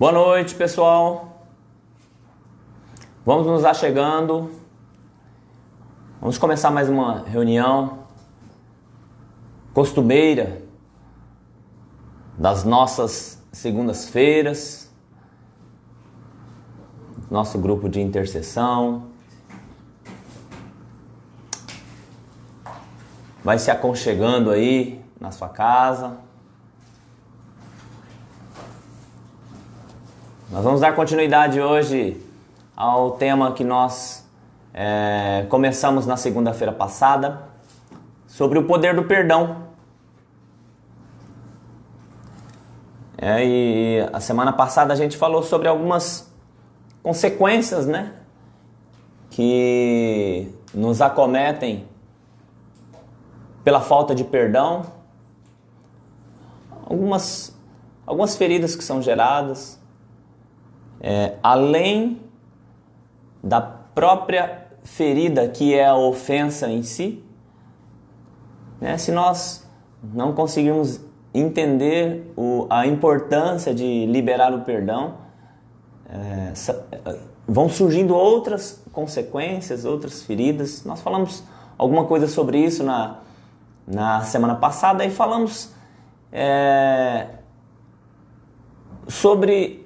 Boa noite, pessoal. Vamos nos achegando. Vamos começar mais uma reunião costumeira das nossas segundas-feiras. Nosso grupo de intercessão. Vai se aconchegando aí na sua casa. Nós vamos dar continuidade hoje ao tema que nós começamos na segunda-feira passada, sobre o poder do perdão. E a semana passada a gente falou sobre algumas consequências, né, que nos acometem pela falta de perdão. Algumas feridas que são geradas. Além da própria ferida que é a ofensa em si, né? Se nós não conseguirmos entender a importância de liberar o perdão, vão surgindo outras consequências, outras feridas. Nós falamos alguma coisa sobre isso na semana passada e falamos sobre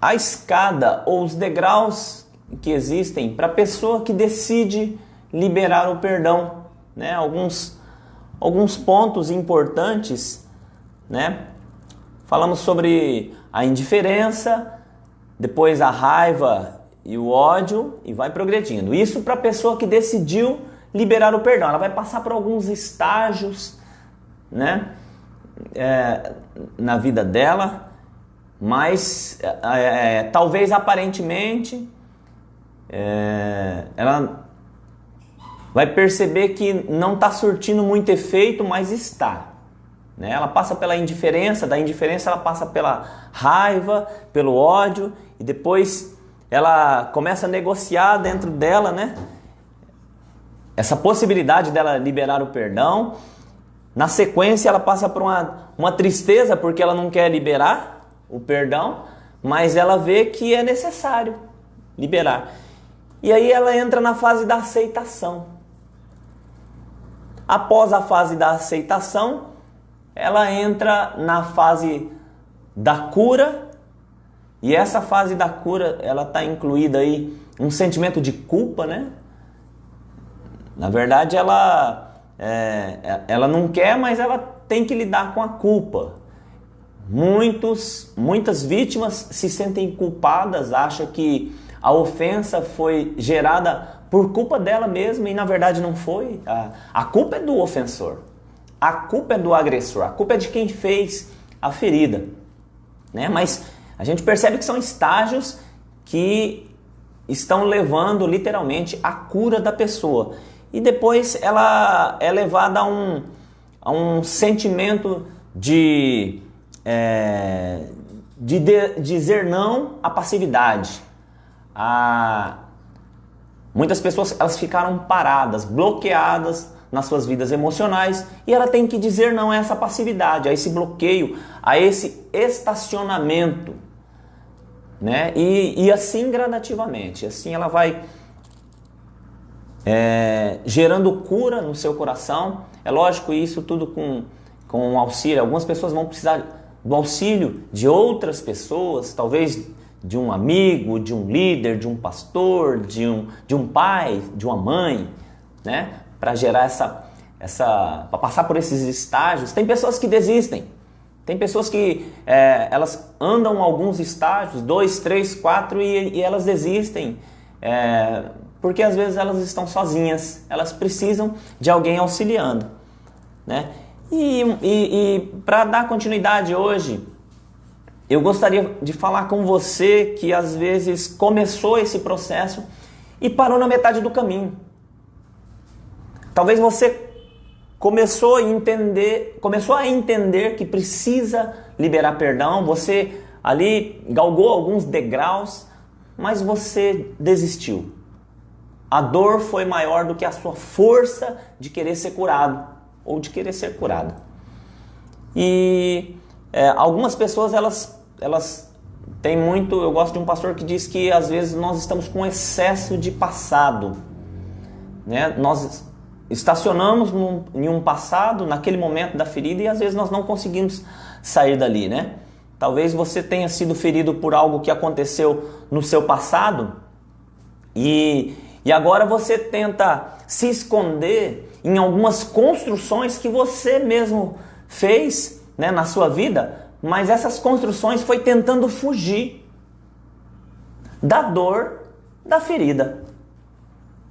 a escada ou os degraus que existem para a pessoa que decide liberar o perdão, né? Alguns pontos importantes, né? Falamos sobre a indiferença, depois a raiva e o ódio, e vai progredindo. Isso para a pessoa que decidiu liberar o perdão. Ela vai passar por alguns estágios, né? Na vida dela. Mas talvez aparentemente ela vai perceber que não está surtindo muito efeito, mas está, né? Ela passa pela indiferença, da indiferença ela passa pela raiva, pelo ódio, e depois ela começa a negociar dentro dela, né, essa possibilidade dela liberar o perdão. Na sequência ela passa por uma tristeza porque ela não quer liberar o perdão, mas ela vê que é necessário liberar. E aí ela entra na fase da aceitação. Após a fase da aceitação, ela entra na fase da cura. E essa fase da cura, ela está incluída aí um sentimento de culpa, né? Na verdade, ela não quer, mas ela tem que lidar com a culpa. Muitas vítimas se sentem culpadas, acham que a ofensa foi gerada por culpa dela mesma e na verdade não foi. A culpa é do ofensor, a culpa é do agressor, a culpa é de quem fez a ferida, né? Mas a gente percebe que são estágios que estão levando literalmente à cura da pessoa. E depois ela é levada a um sentimento de dizer não à passividade. Muitas pessoas, elas ficaram paradas, bloqueadas nas suas vidas emocionais, e ela tem que dizer não a essa passividade, a esse bloqueio, a esse estacionamento, né? E assim gradativamente, assim ela vai gerando cura no seu coração. É lógico, isso tudo com auxílio. Algumas pessoas vão precisar do auxílio de outras pessoas, talvez de um amigo, de um líder, de um pastor, de um pai, de uma mãe, né? Para gerar para passar por esses estágios. Tem pessoas que desistem, tem pessoas que elas andam alguns estágios, 2, 3, 4 e elas desistem, porque às vezes elas estão sozinhas, elas precisam de alguém auxiliando, né? E para dar continuidade hoje, eu gostaria de falar com você que às vezes começou esse processo e parou na metade do caminho. Talvez você começou a entender que precisa liberar perdão, você ali galgou alguns degraus, mas você desistiu. A dor foi maior do que a sua força de querer ser curado ou de querer ser curado. E Algumas pessoas, elas têm muito... Eu gosto de um pastor que diz que às vezes nós estamos com excesso de passado, né? Nós estacionamos em um passado, naquele momento da ferida, e às vezes nós não conseguimos sair dali, né? Talvez você tenha sido ferido por algo que aconteceu no seu passado e agora você tenta se esconder em algumas construções que você mesmo fez, né, na sua vida, mas essas construções foi tentando fugir da dor da ferida.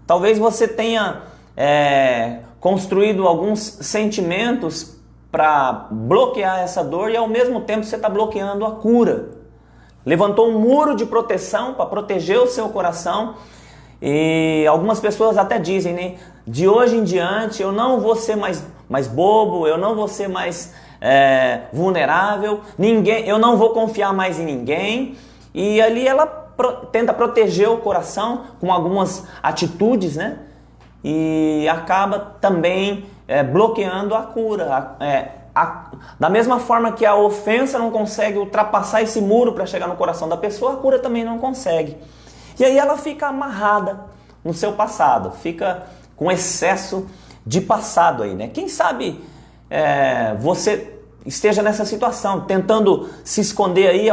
Talvez você tenha construído alguns sentimentos para bloquear essa dor e ao mesmo tempo você está bloqueando a cura. Levantou um muro de proteção para proteger o seu coração e algumas pessoas até dizem, né? De hoje em diante eu não vou ser mais bobo, eu não vou ser mais vulnerável, eu não vou confiar mais em ninguém. E ali ela tenta proteger o coração com algumas atitudes, né? E acaba também bloqueando a cura. Da mesma forma que a ofensa não consegue ultrapassar esse muro para chegar no coração da pessoa, a cura também não consegue. E aí ela fica amarrada no seu passado, fica com excesso de passado aí, né? Quem sabe você esteja nessa situação, tentando se esconder aí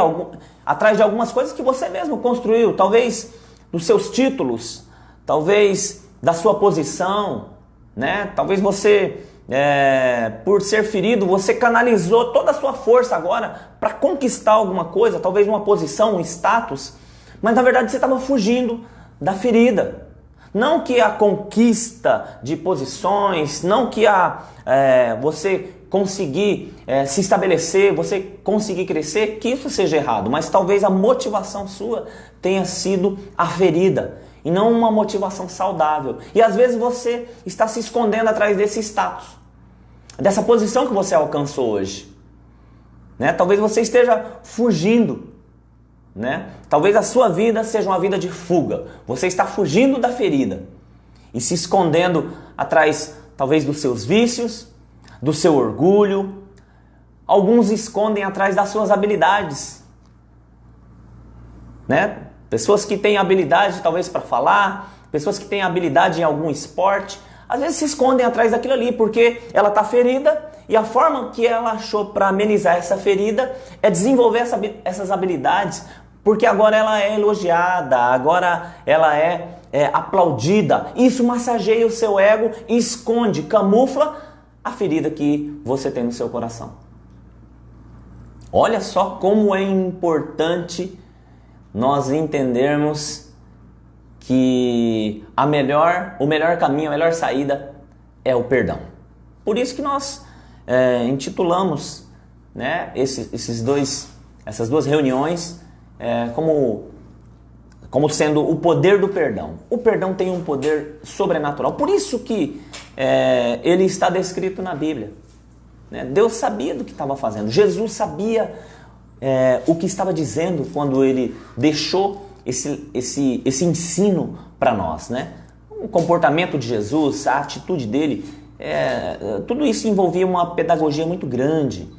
atrás de algumas coisas que você mesmo construiu, talvez dos seus títulos, talvez da sua posição, né? Talvez você, por ser ferido, você canalizou toda a sua força agora para conquistar alguma coisa, talvez uma posição, um status, mas na verdade você estava fugindo da ferida. Não que a conquista de posições, não que você conseguir se estabelecer, você conseguir crescer, que isso seja errado, mas talvez a motivação sua tenha sido a ferida e não uma motivação saudável. E às vezes você está se escondendo atrás desse status, dessa posição que você alcançou hoje, né? Talvez você esteja fugindo, né? Talvez a sua vida seja uma vida de fuga. Você está fugindo da ferida e se escondendo atrás, talvez, dos seus vícios, do seu orgulho. Alguns escondem atrás das suas habilidades, né? Pessoas que têm habilidade talvez para falar, pessoas que têm habilidade em algum esporte, às vezes se escondem atrás daquilo ali porque ela está ferida e a forma que ela achou para amenizar essa ferida é desenvolver essas habilidades, porque agora ela é elogiada, agora ela é aplaudida. Isso massageia o seu ego e esconde, camufla a ferida que você tem no seu coração. Olha só como é importante nós entendermos que o melhor caminho, a melhor saída é o perdão. Por isso que nós intitulamos, né, essas duas reuniões como sendo o poder do perdão. O perdão tem um poder sobrenatural. Por isso que ele está descrito na Bíblia, né? Deus sabia do que estava fazendo. Jesus sabia o que estava dizendo quando ele deixou esse ensino para nós, né? O comportamento de Jesus, a atitude dele, tudo isso envolvia uma pedagogia muito grande,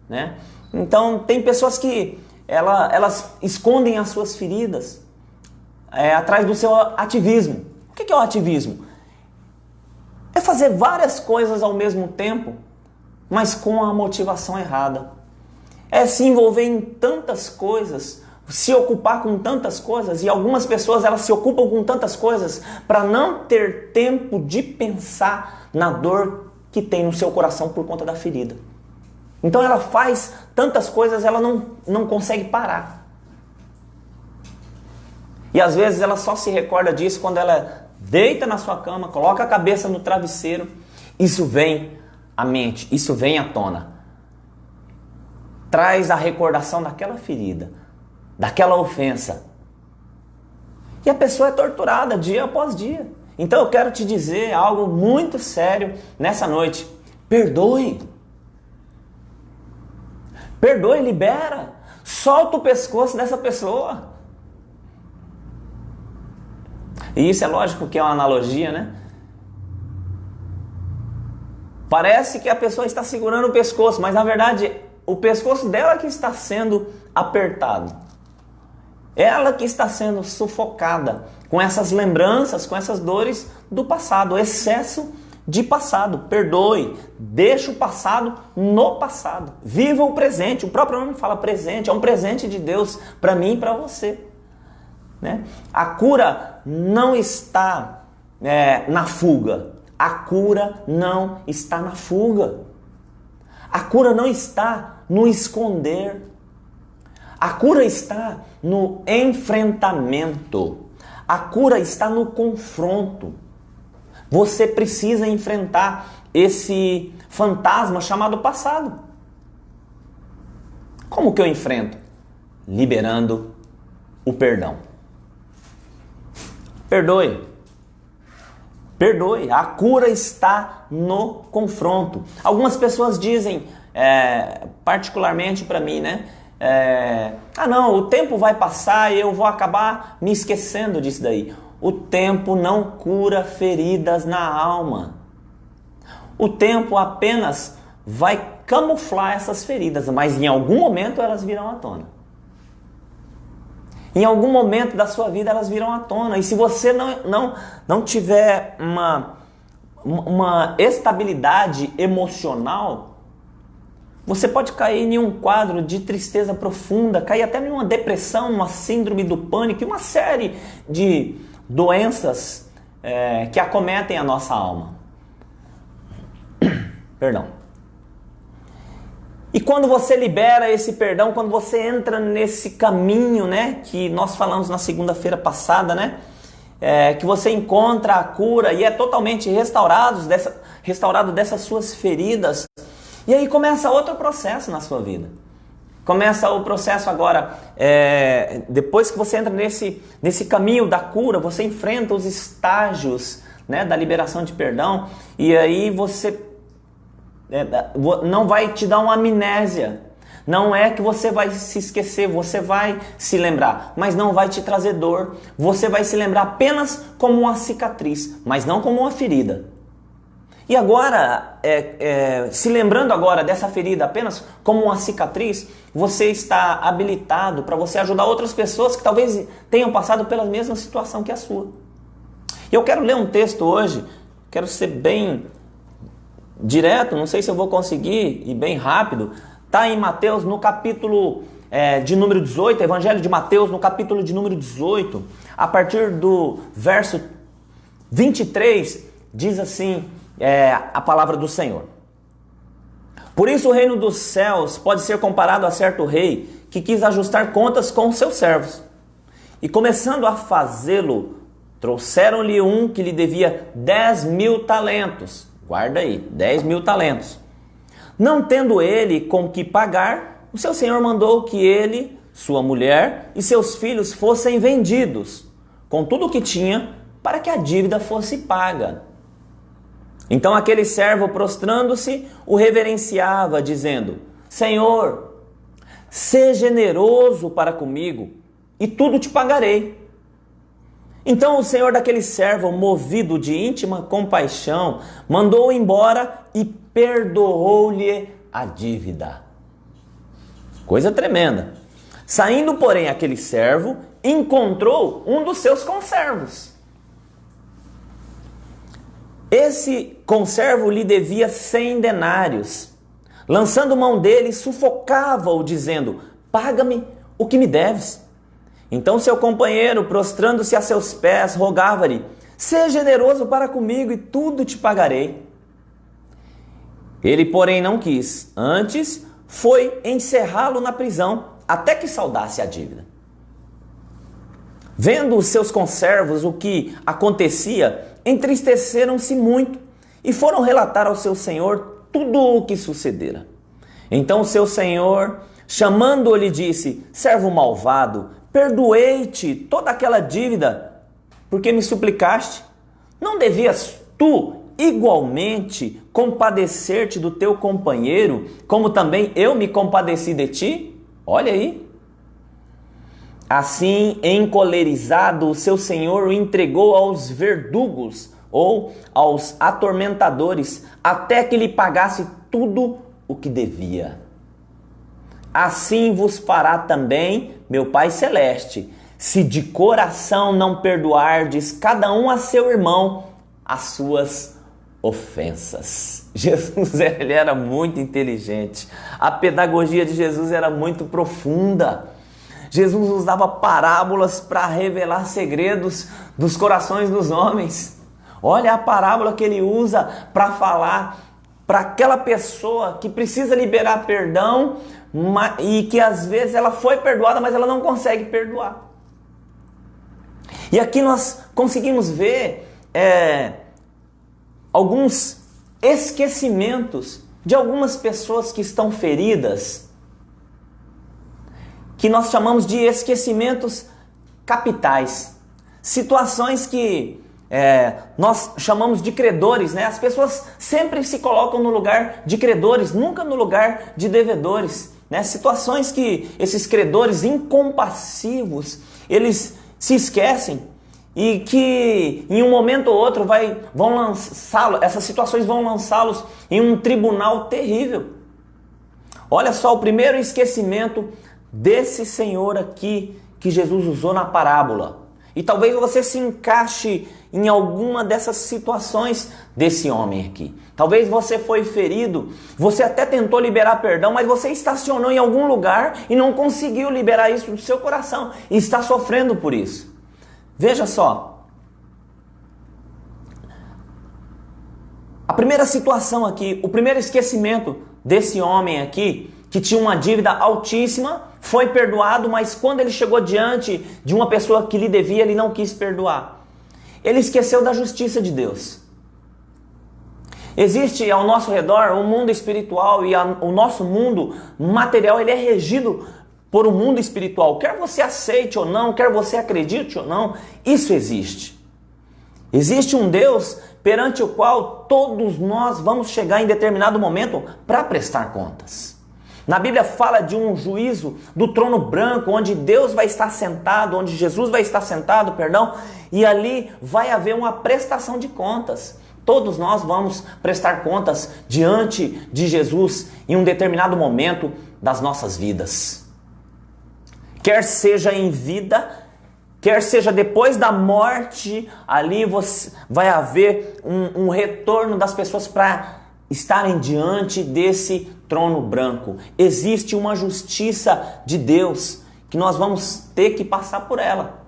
né? Então tem pessoas que elas escondem as suas feridas atrás do seu ativismo. O que é o ativismo? É fazer várias coisas ao mesmo tempo, mas com a motivação errada. É se envolver em tantas coisas, se ocupar com tantas coisas, e algumas pessoas elas se ocupam com tantas coisas para não ter tempo de pensar na dor que tem no seu coração por conta da ferida. Então ela faz tantas coisas, ela não consegue parar. E às vezes ela só se recorda disso quando ela deita na sua cama, coloca a cabeça no travesseiro, isso vem à mente, isso vem à tona. Traz a recordação daquela ferida, daquela ofensa. E a pessoa é torturada dia após dia. Então eu quero te dizer algo muito sério nessa noite. Perdoe. Perdoe, libera. Solta o pescoço dessa pessoa. E isso é lógico que é uma analogia, né? Parece que a pessoa está segurando o pescoço, mas na verdade o pescoço dela que está sendo apertado. Ela que está sendo sufocada com essas lembranças, com essas dores do passado, excesso de passado. Perdoe, deixa o passado no passado. Viva o presente. O próprio nome fala presente, é um presente de Deus para mim e para você. Né? A cura não está na fuga. A cura não está na fuga. A cura não está no esconder. A cura está no enfrentamento. A cura está no confronto. Você precisa enfrentar esse fantasma chamado passado. Como que eu enfrento? Liberando o perdão. Perdoe. Perdoe. A cura está no confronto. Algumas pessoas dizem, particularmente para mim, né? Não, o tempo vai passar e eu vou acabar me esquecendo disso daí. O tempo não cura feridas na alma. O tempo apenas vai camuflar essas feridas, mas em algum momento elas virão à tona. Em algum momento da sua vida elas virão à tona. E se você não tiver uma estabilidade emocional, você pode cair em um quadro de tristeza profunda, cair até em uma depressão, uma síndrome do pânico e uma série de doenças que acometem a nossa alma. Perdão. E quando você libera esse perdão, quando você entra nesse caminho, né, que nós falamos na segunda-feira passada, né, que você encontra a cura e é totalmente restaurado dessas suas feridas, e aí começa outro processo na sua vida. Começa o processo agora, depois que você entra nesse caminho da cura, você enfrenta os estágios, né, da liberação de perdão, e aí você não vai te dar uma amnésia. Não é que você vai se esquecer, você vai se lembrar, mas não vai te trazer dor. Você vai se lembrar apenas como uma cicatriz, mas não como uma ferida. E agora, se lembrando agora dessa ferida apenas como uma cicatriz, você está habilitado para você ajudar outras pessoas que talvez tenham passado pela mesma situação que a sua. Eu quero ler um texto hoje, quero ser bem direto, não sei se eu vou conseguir, e bem rápido. Está em Mateus, no capítulo de número 18, Evangelho de Mateus, no capítulo de número 18, a partir do verso 23, diz assim a palavra do Senhor. Por isso o reino dos céus pode ser comparado a certo rei que quis ajustar contas com os seus servos. E começando a fazê-lo, trouxeram-lhe um que lhe devia 10.000 talentos. Guarda aí, 10.000 talentos. Não tendo ele com que pagar, o seu senhor mandou que ele, sua mulher e seus filhos fossem vendidos, com tudo o que tinha, para que a dívida fosse paga. Então aquele servo, prostrando-se, o reverenciava, dizendo: Senhor, sê generoso para comigo, e tudo te pagarei. Então o senhor daquele servo, movido de íntima compaixão, mandou-o embora e perdoou-lhe a dívida. Coisa tremenda. Saindo, porém, aquele servo, encontrou um dos seus conservos. Esse conservo lhe devia 100 denários. Lançando mão dele, sufocava-o, dizendo: paga-me o que me deves. Então seu companheiro, prostrando-se a seus pés, rogava-lhe: seja generoso para comigo e tudo te pagarei. Ele, porém, não quis. Antes, foi encerrá-lo na prisão, até que saldasse a dívida. Vendo os seus conservos o que acontecia, entristeceram-se muito e foram relatar ao seu senhor tudo o que sucedera. Então o seu senhor, chamando-o, lhe disse: servo malvado, perdoei-te toda aquela dívida, porque me suplicaste. Não devias tu igualmente compadecer-te do teu companheiro, como também eu me compadeci de ti? Olha aí. Assim, encolerizado, o seu senhor o entregou aos verdugos, ou aos atormentadores, até que lhe pagasse tudo o que devia. assim vos fará também meu Pai Celeste, se de coração não perdoardes cada um a seu irmão as suas ofensas. Jesus, ele era muito inteligente. A pedagogia de Jesus era muito profunda. Jesus usava parábolas para revelar segredos dos corações dos homens. Olha a parábola que ele usa para falar para aquela pessoa que precisa liberar perdão e que às vezes ela foi perdoada, mas ela não consegue perdoar. E aqui nós conseguimos ver alguns esquecimentos de algumas pessoas que estão feridas, que nós chamamos de esquecimentos capitais. Situações que nós chamamos de credores, né? As pessoas sempre se colocam no lugar de credores, nunca no lugar de devedores, né? Situações que esses credores incompassivos, eles se esquecem e que em um momento ou outro vão lançá-lo, essas situações vão lançá-los em um tribunal terrível. Olha só o primeiro esquecimento desse Senhor aqui que Jesus usou na parábola. E talvez você se encaixe em alguma dessas situações desse homem aqui. Talvez você foi ferido, você até tentou liberar perdão, mas você estacionou em algum lugar e não conseguiu liberar isso do seu coração e está sofrendo por isso. Veja só. A primeira situação aqui, o primeiro esquecimento desse homem aqui, que tinha uma dívida altíssima, foi perdoado, mas quando ele chegou diante de uma pessoa que lhe devia, ele não quis perdoar. Ele esqueceu da justiça de Deus. Existe ao nosso redor um mundo espiritual e o nosso mundo material, ele é regido por um mundo espiritual. Quer você aceite ou não, quer você acredite ou não, isso existe. Existe um Deus perante o qual todos nós vamos chegar em determinado momento para prestar contas. Na Bíblia fala de um juízo do trono branco, onde Deus vai estar sentado, onde Jesus vai estar sentado, e ali vai haver uma prestação de contas. Todos nós vamos prestar contas diante de Jesus em um determinado momento das nossas vidas. Quer seja em vida, quer seja depois da morte, ali vai haver um retorno das pessoas para estarem diante desse trono branco. Existe uma justiça de Deus que nós vamos ter que passar por ela,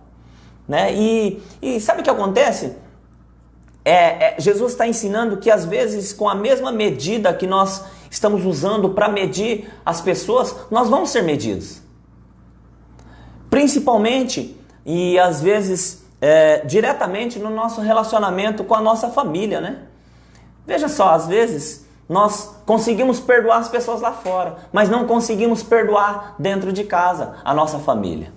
né? E sabe o que acontece? Jesus está ensinando que às vezes com a mesma medida que nós estamos usando para medir as pessoas, nós vamos ser medidos. Principalmente e às vezes diretamente no nosso relacionamento com a nossa família, né? Veja só, às vezes nós conseguimos perdoar as pessoas lá fora, mas não conseguimos perdoar dentro de casa a nossa família,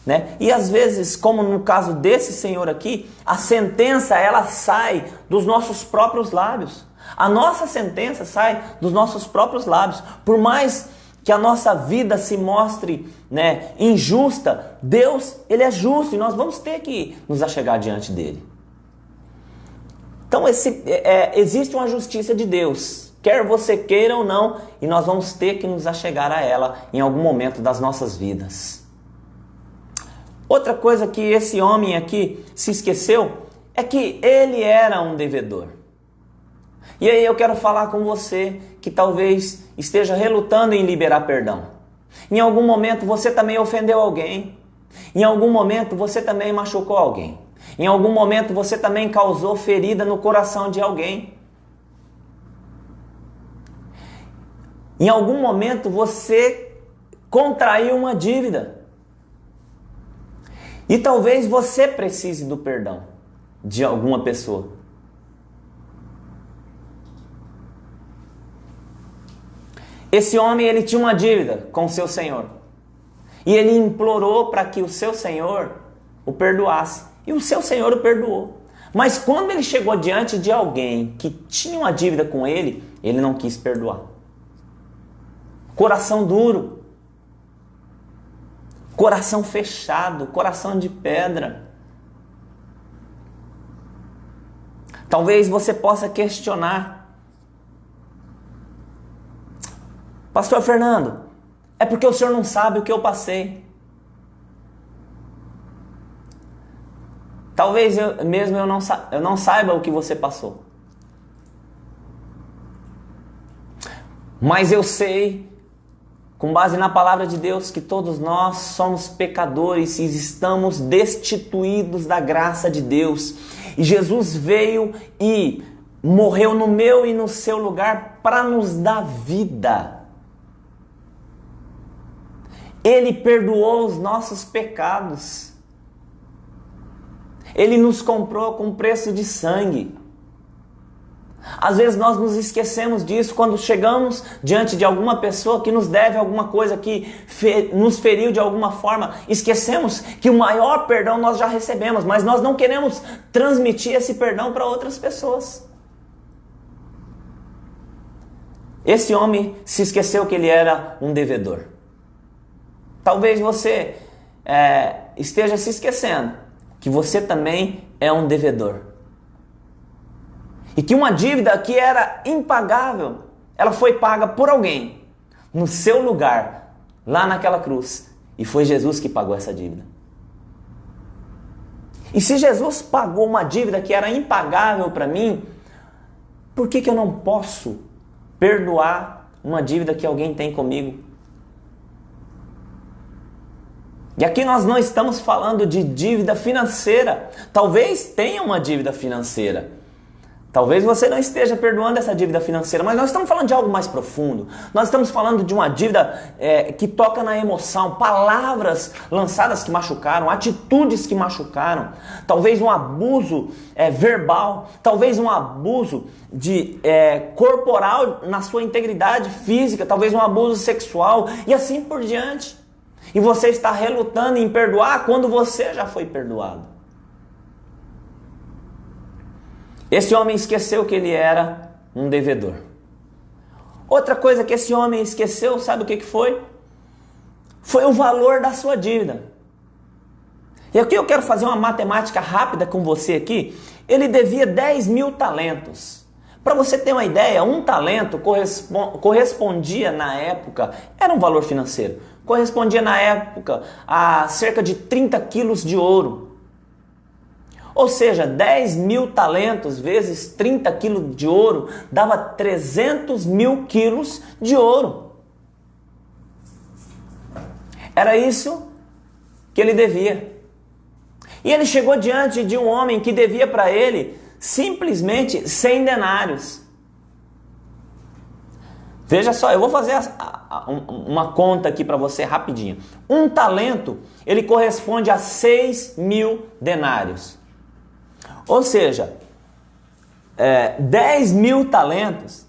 né? E às vezes, como no caso desse senhor aqui, a sentença ela sai dos nossos próprios lábios. A nossa sentença sai dos nossos próprios lábios. Por mais que a nossa vida se mostre, né, injusta, Deus, ele é justo e nós vamos ter que nos achegar diante dele. Então existe uma justiça de Deus, quer você queira ou não, e nós vamos ter que nos achegar a ela em algum momento das nossas vidas. Outra coisa que esse homem aqui se esqueceu é que ele era um devedor. E aí eu quero falar com você que talvez esteja relutando em liberar perdão. Em algum momento você também ofendeu alguém. Em algum momento você também machucou alguém. Em algum momento você também causou ferida no coração de alguém. Em algum momento você contraiu uma dívida. E talvez você precise do perdão de alguma pessoa. Esse homem, ele tinha uma dívida com o seu senhor. E ele implorou para que o seu senhor o perdoasse. E o seu senhor o perdoou. Mas quando ele chegou diante de alguém que tinha uma dívida com ele, ele não quis perdoar. Coração duro. Coração fechado, coração de pedra. Talvez você possa questionar: Pastor Fernando, É porque o Senhor não sabe o que eu passei. Talvez eu não saiba o que você passou. Mas eu sei, com base na palavra de Deus, que todos nós somos pecadores e estamos destituídos da graça de Deus. E Jesus veio e morreu no meu e no seu lugar para nos dar vida. Ele perdoou os nossos pecados. Ele nos comprou com preço de sangue. Às vezes nós nos esquecemos disso quando chegamos diante de alguma pessoa que nos deve alguma coisa, que nos feriu de alguma forma. Esquecemos que o maior perdão nós já recebemos, mas nós não queremos transmitir esse perdão para outras pessoas. Esse homem se esqueceu que ele era um devedor. Talvez você esteja se esquecendo que você também é um devedor. E que uma dívida que era impagável, ela foi paga por alguém, no seu lugar, lá naquela cruz. E foi Jesus que pagou essa dívida. E se Jesus pagou uma dívida que era impagável para mim, por que eu não posso perdoar uma dívida que alguém tem comigo? E aqui nós não estamos falando de dívida financeira. Talvez tenha uma dívida financeira. Talvez você não esteja perdoando essa dívida financeira, mas nós estamos falando de algo mais profundo. Nós estamos falando de uma dívida que toca na emoção, palavras lançadas que machucaram, atitudes que machucaram, talvez um abuso verbal, talvez um abuso corporal na sua integridade física, talvez um abuso sexual e assim por diante. E você está relutando em perdoar quando você já foi perdoado. Esse homem esqueceu que ele era um devedor. Outra coisa que esse homem esqueceu, sabe o que foi? Foi o valor da sua dívida. E aqui eu quero fazer uma matemática rápida com você aqui. Ele devia 10 mil talentos. Para você ter uma ideia, um talento correspondia na época, era um valor financeiro, correspondia na época a cerca de 30 quilos de ouro. Ou seja, 10 mil talentos vezes 30 quilos de ouro dava 300 mil quilos de ouro. Era isso que ele devia. E ele chegou diante de um homem que devia para ele simplesmente 100 denários. Veja só, eu vou fazer uma conta aqui para você rapidinho. Um talento, ele corresponde a 6 mil denários. Ou seja, 10 mil talentos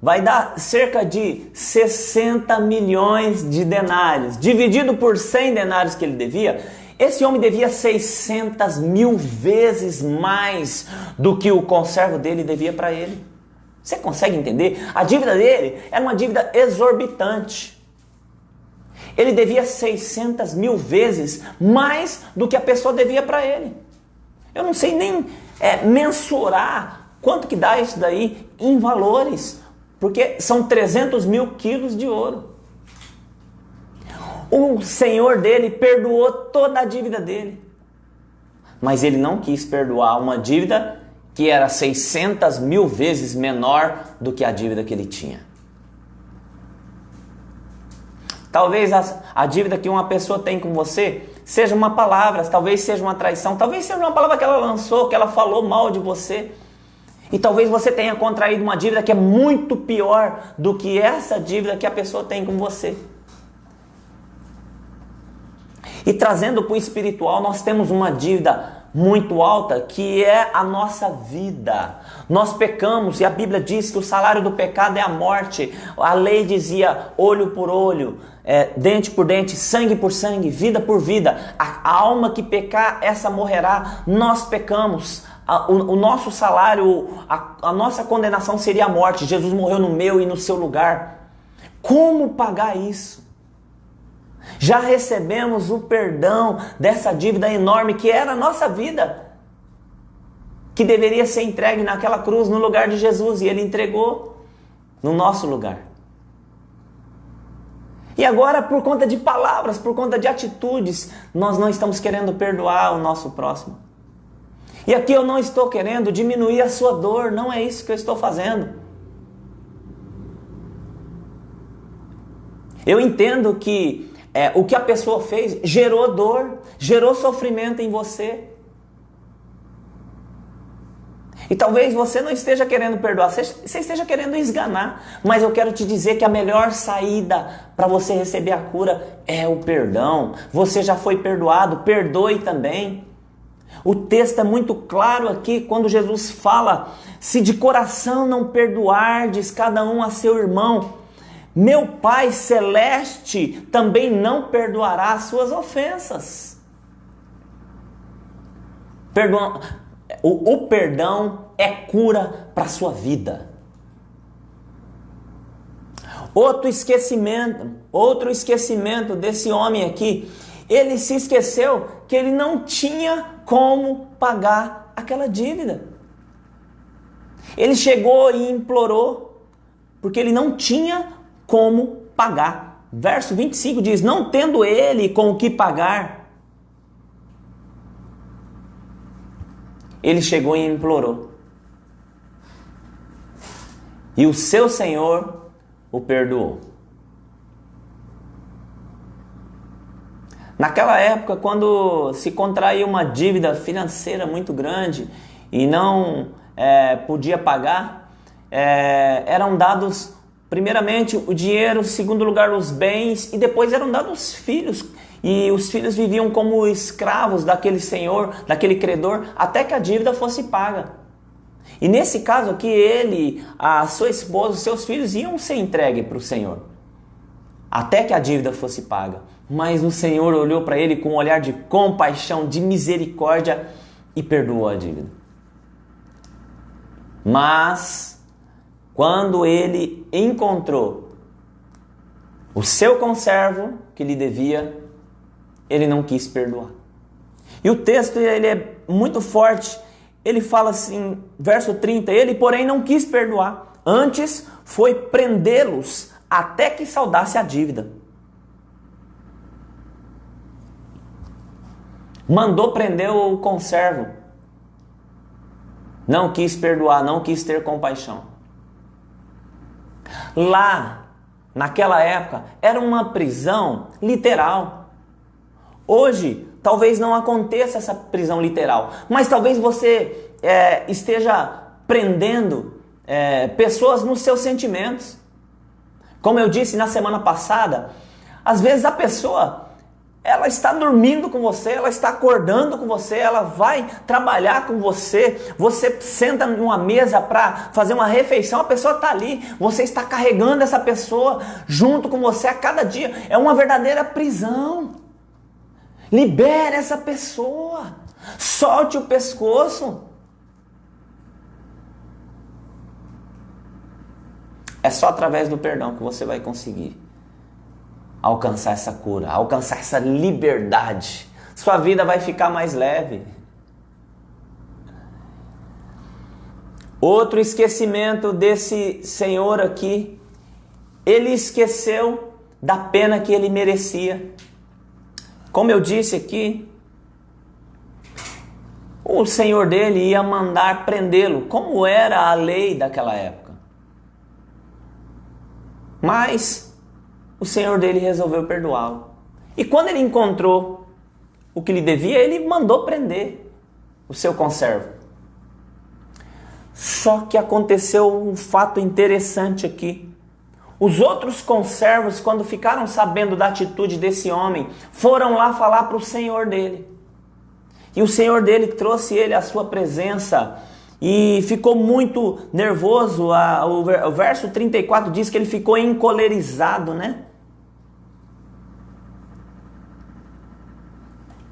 vai dar cerca de 60 milhões de denários. Dividido por 100 denários que ele devia, esse homem devia 600 mil vezes mais do que o conservo dele devia para ele. Você consegue entender? A dívida dele era uma dívida exorbitante. Ele devia 600 mil vezes mais do que a pessoa devia para ele. Eu não sei nem mensurar quanto que dá isso daí em valores, porque são 300 mil quilos de ouro. O senhor dele perdoou toda a dívida dele, mas ele não quis perdoar uma dívida que era 600 mil vezes menor do que a dívida que ele tinha. Talvez a dívida que uma pessoa tem com você seja uma palavra, talvez seja uma traição, talvez seja uma palavra que ela lançou, que ela falou mal de você. E talvez você tenha contraído uma dívida que é muito pior do que essa dívida que a pessoa tem com você. E trazendo para o espiritual, nós temos uma dívida muito alta, que é a nossa vida. Nós pecamos e a Bíblia diz que o salário do pecado é a morte. A lei dizia olho por olho, dente por dente, sangue por sangue, vida por vida. A alma que pecar, essa morrerá. Nós pecamos. O nosso salário, a nossa condenação seria a morte. Jesus morreu no meu e no seu lugar. Como pagar isso? Já recebemos o perdão dessa dívida enorme que era a nossa vida, que deveria ser entregue naquela cruz no lugar de Jesus, e Ele entregou no nosso lugar. E agora, por conta de palavras, por conta de atitudes, nós não estamos querendo perdoar o nosso próximo. E aqui eu não estou querendo diminuir a sua dor, não é isso que eu estou fazendo. Eu entendo que o que a pessoa fez gerou dor, gerou sofrimento em você. E talvez você não esteja querendo perdoar, você esteja querendo esganar. Mas eu quero te dizer que a melhor saída para você receber a cura é o perdão. Você já foi perdoado, perdoe também. O texto é muito claro aqui quando Jesus fala: se de coração não perdoardes cada um a seu irmão, meu Pai Celeste também não perdoará as suas ofensas. O perdão é cura para a sua vida. Outro esquecimento desse homem aqui. Ele se esqueceu que ele não tinha como pagar aquela dívida. Ele chegou e implorou, porque ele não tinha como pagar. Verso 25 diz: não tendo ele com o que pagar, ele chegou e implorou. E o seu Senhor o perdoou. Naquela época, quando se contraía uma dívida financeira muito grande e não podia pagar, eram dados primeiramente o dinheiro, em segundo lugar os bens, e depois eram dados os filhos. E os filhos viviam como escravos daquele senhor, daquele credor, até que a dívida fosse paga. E nesse caso aqui, ele, a sua esposa, os seus filhos iam ser entregues para o Senhor, até que a dívida fosse paga. Mas o Senhor olhou para ele com um olhar de compaixão, de misericórdia, e perdoou a dívida. Mas, quando ele encontrou o seu conservo que lhe devia, ele não quis perdoar. E o texto ele é muito forte. Ele fala assim, verso 30, ele porém não quis perdoar, antes foi prendê-los até que saudasse a dívida. Mandou prender o conservo. Não quis perdoar, não quis ter compaixão. Lá, naquela época, era uma prisão literal. Hoje, talvez não aconteça essa prisão literal, mas talvez você esteja prendendo pessoas nos seus sentimentos. Como eu disse na semana passada, às vezes a pessoa, ela está dormindo com você, ela está acordando com você, ela vai trabalhar com você, você senta numa mesa para fazer uma refeição, a pessoa está ali, você está carregando essa pessoa junto com você a cada dia. É uma verdadeira prisão. Libere essa pessoa. Solte o pescoço. É só através do perdão que você vai conseguir alcançar essa cura, alcançar essa liberdade. Sua vida vai ficar mais leve. Outro esquecimento desse senhor aqui. Ele esqueceu da pena que ele merecia. Como eu disse aqui, o senhor dele ia mandar prendê-lo, como era a lei daquela época. Mas o senhor dele resolveu perdoá-lo. E quando ele encontrou o que lhe devia, ele mandou prender o seu conservo. Só que aconteceu um fato interessante aqui. Os outros conservos, quando ficaram sabendo da atitude desse homem, foram lá falar para o senhor dele. E o senhor dele trouxe ele à sua presença e ficou muito nervoso. O verso 34 diz que ele ficou encolerizado, né?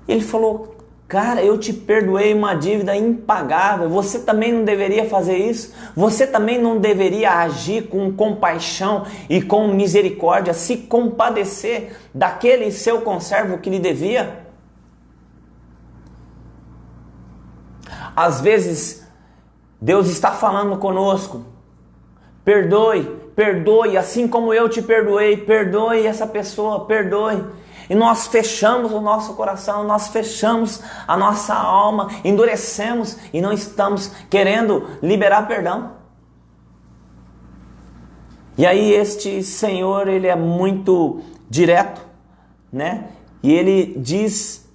Ele falou: cara, eu te perdoei uma dívida impagável, você também não deveria fazer isso? Você também não deveria agir com compaixão e com misericórdia, se compadecer daquele seu conservo que lhe devia? Às vezes, Deus está falando conosco: perdoe, perdoe, assim como eu te perdoei, perdoe essa pessoa, perdoe. E nós fechamos o nosso coração, nós fechamos a nossa alma, endurecemos e não estamos querendo liberar perdão. E aí este Senhor, ele é muito direto, né? E ele diz,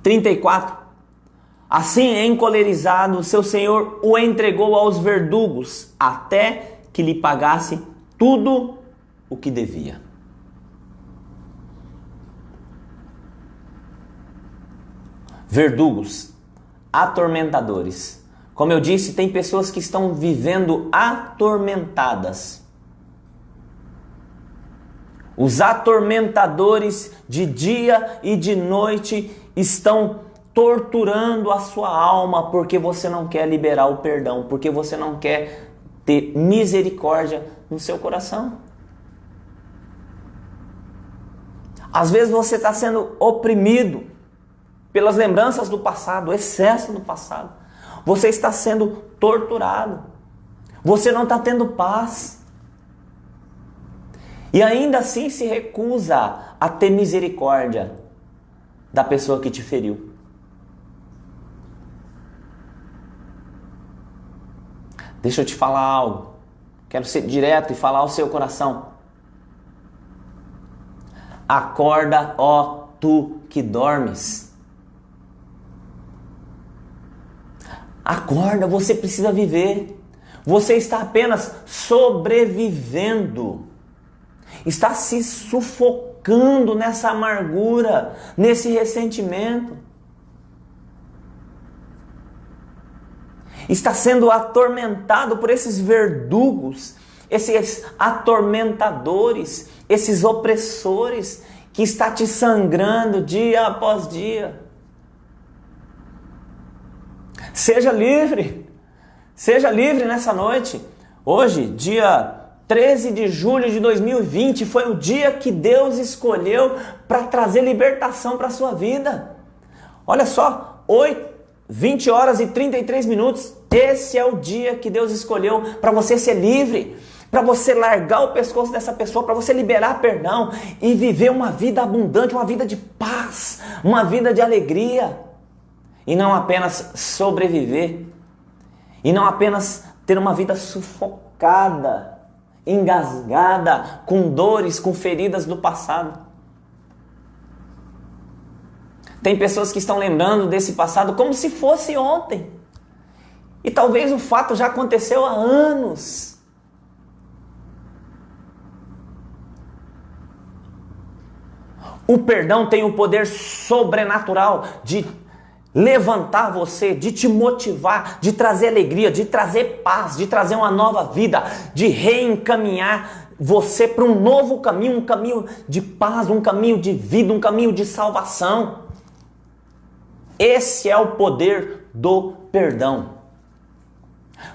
34, assim encolerizado, seu senhor o entregou aos verdugos, até que lhe pagasse tudo o que devia. Verdugos, atormentadores. Como eu disse, tem pessoas que estão vivendo atormentadas. Os atormentadores de dia e de noite estão torturando a sua alma porque você não quer liberar o perdão, porque você não quer ter misericórdia no seu coração. Às vezes você está sendo oprimido pelas lembranças do passado, excesso do passado. Você está sendo torturado. Você não está tendo paz. E ainda assim se recusa a ter misericórdia da pessoa que te feriu. Deixa eu te falar algo. Quero ser direto e falar ao seu coração. Acorda, ó tu que dormes. Acorda, você precisa viver. Você está apenas sobrevivendo. Está se sufocando nessa amargura, nesse ressentimento. Está sendo atormentado por esses verdugos, esses atormentadores, esses opressores que está te sangrando dia após dia. Seja livre nessa noite. Hoje, dia 13 de julho de 2020, foi o dia que Deus escolheu para trazer libertação para a sua vida. Olha só, 20 horas e 33 minutos, esse é o dia que Deus escolheu para você ser livre, para você largar o pescoço dessa pessoa, para você liberar perdão e viver uma vida abundante, uma vida de paz, uma vida de alegria. E não apenas sobreviver, e não apenas ter uma vida sufocada, engasgada, com dores, com feridas do passado. Tem pessoas que estão lembrando desse passado como se fosse ontem. E talvez o fato já aconteceu há anos. O perdão tem o poder sobrenatural de levantar você, de te motivar, de trazer alegria, de trazer paz, de trazer uma nova vida, de reencaminhar você para um novo caminho, um caminho de paz, um caminho de vida, um caminho de salvação. Esse é o poder do perdão.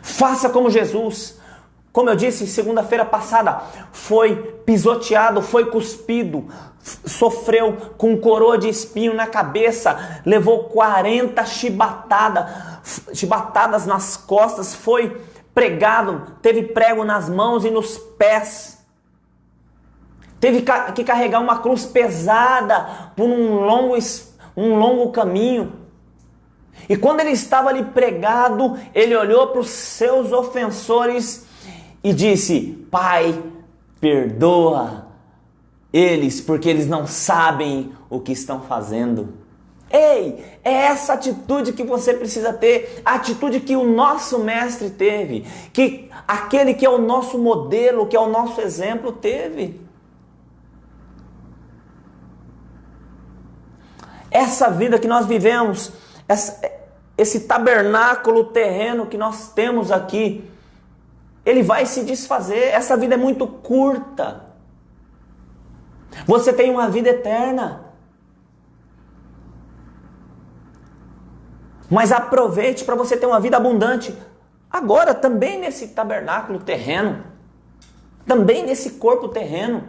Faça como Jesus. Como eu disse segunda-feira passada, foi pisoteado, foi cuspido, sofreu com coroa de espinho na cabeça, levou 40 chibatadas nas costas, foi pregado, teve prego nas mãos e nos pés. Teve que carregar uma cruz pesada por um longo caminho. E quando ele estava ali pregado, ele olhou para os seus ofensores e disse: Pai, perdoa eles, porque eles não sabem o que estão fazendo. Ei, é essa atitude que você precisa ter, a atitude que o nosso mestre teve, que aquele que é o nosso modelo, que é o nosso exemplo, teve. Essa vida que nós vivemos, esse tabernáculo terreno que nós temos aqui, ele vai se desfazer. Essa vida é muito curta. Você tem uma vida eterna. Mas aproveite para você ter uma vida abundante. Agora, também nesse tabernáculo terreno. Também nesse corpo terreno.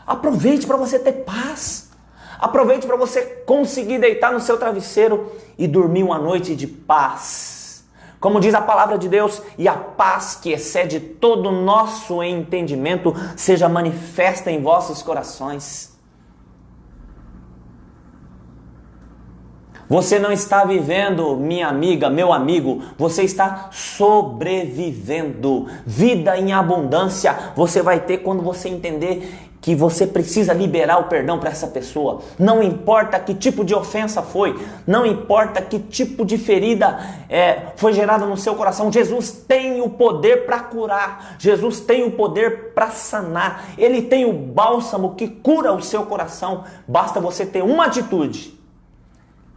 Aproveite para você ter paz. Aproveite para você conseguir deitar no seu travesseiro e dormir uma noite de paz. Como diz a palavra de Deus, e a paz que excede todo o nosso entendimento seja manifesta em vossos corações. Você não está vivendo, minha amiga, meu amigo, você está sobrevivendo. Vida em abundância você vai ter quando você entender que você precisa liberar o perdão para essa pessoa. Não importa que tipo de ofensa foi, não importa que tipo de ferida foi gerada no seu coração. Jesus tem o poder para curar, Jesus tem o poder para sanar. Ele tem o bálsamo que cura o seu coração. Basta você ter uma atitude: